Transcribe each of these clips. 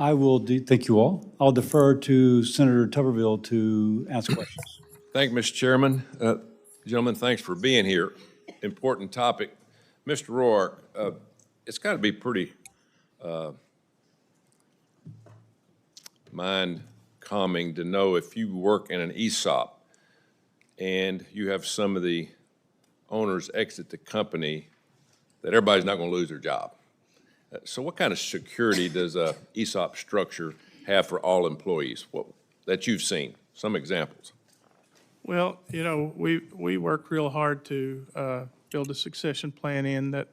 Thank you all. I'll defer to Senator Tuberville to ask questions. Thank you, Mr. Chairman. Gentlemen, thanks for being here. Important topic. Mr. Rourke, it's got to be pretty mind calming to know if you work in an ESOP and you have some of the owners exit the company, that everybody's not going to lose their job. So what kind of security does a ESOP structure have for all employees that you've seen? Some examples. Well, you know, we work real hard to build a succession plan in that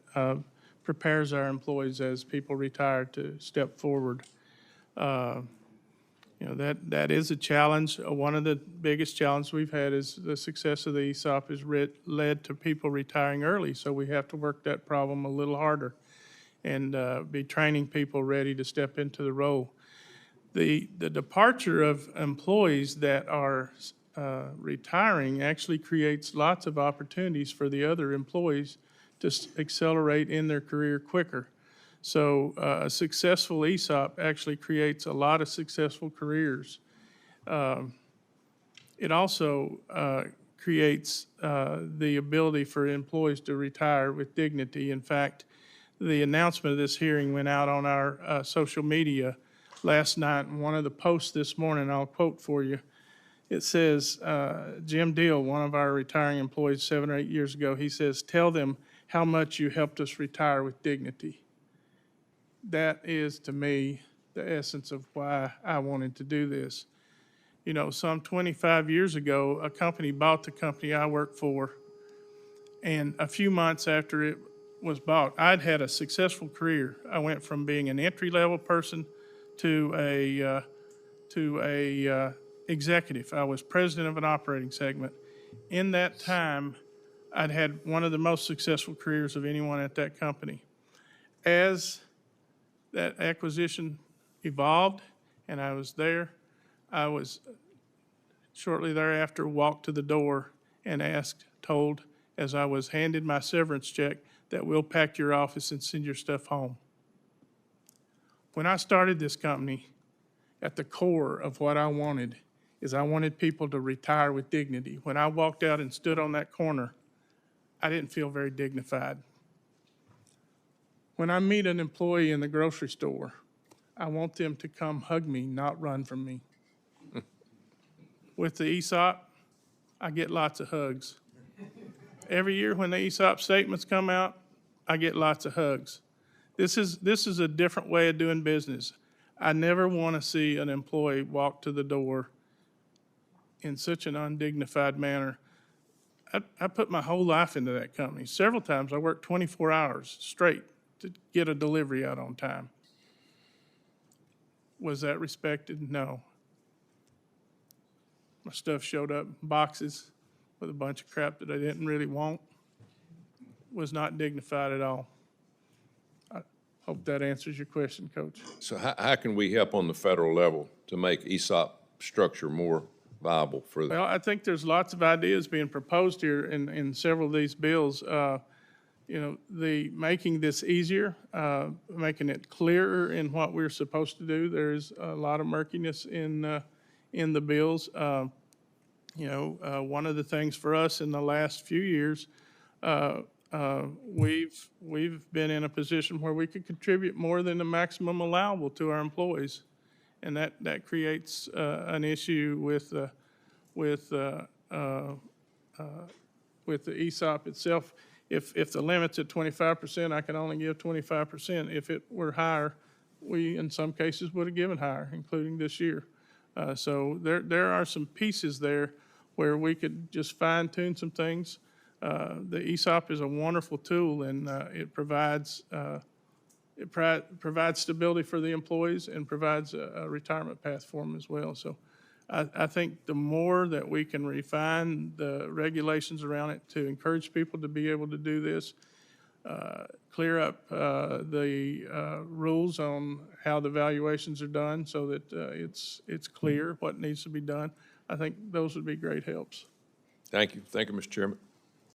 prepares our employees as people retire to step forward. You know, that is a challenge. One of the biggest challenges we've had is the success of the ESOP has led to people retiring early, so we have to work that problem a little harder and be training people ready to step into the role. The departure of employees that are retiring actually creates lots of opportunities for the other employees to accelerate in their career quicker. So a successful ESOP actually creates a lot of successful careers. It also creates the ability for employees to retire with dignity. In fact, the announcement of this hearing went out on our social media last night, and one of the posts this morning, I'll quote for you. It says, Jim Deal, one of our retiring employees 7 or 8 years ago, he says, "Tell them how much you helped us retire with dignity." That is, to me, the essence of why I wanted to do this. You know, some 25 years ago, a company bought the company I worked for, and a few months after it was bought, I'd had a successful career. I went from being an entry-level person to a executive. I was president of an operating segment. In that time, I'd had one of the most successful careers of anyone at that company. As that acquisition evolved and I was there, I was shortly thereafter walked to the door and told as I was handed my severance check that we'll pack your office and send your stuff home. When I started this company, at the core of what I wanted is I wanted people to retire with dignity. When I walked out and stood on that corner, I didn't feel very dignified. When I meet an employee in the grocery store, I want them to come hug me, not run from me. With the ESOP, I get lots of hugs. Every year when the ESOP statements come out, I get lots of hugs. This is a different way of doing business. I never want to see an employee walk to the door in such an undignified manner. I put my whole life into that company. Several times I worked 24 hours straight to get a delivery out on time. Was that respected? No. My stuff showed up in boxes with a bunch of crap that I didn't really want. Was not dignified at all. I hope that answers your question, Coach. So how can we help on the federal level to make ESOP structure more viable for the? Well, I think there's lots of ideas being proposed here in several of these bills. You know, making this easier, making it clearer in what we're supposed to do. There's a lot of murkiness in the bills. You know, one of the things for us in the last few years, we've been in a position where we could contribute more than the maximum allowable to our employees, and that creates an issue with the ESOP itself. If the limit's at 25%, I can only give 25%. If it were higher, we in some cases would have given higher, including this year. So there are some pieces there where we could just fine tune some things. The ESOP is a wonderful tool, and it provides stability for the employees and provides a retirement path for them as well. So I think the more that we can refine the regulations around it to encourage people to be able to do this, clear up the rules on how the valuations are done so that it's clear what needs to be done, I think those would be great helps. Thank you. Thank you, Mr. Chairman.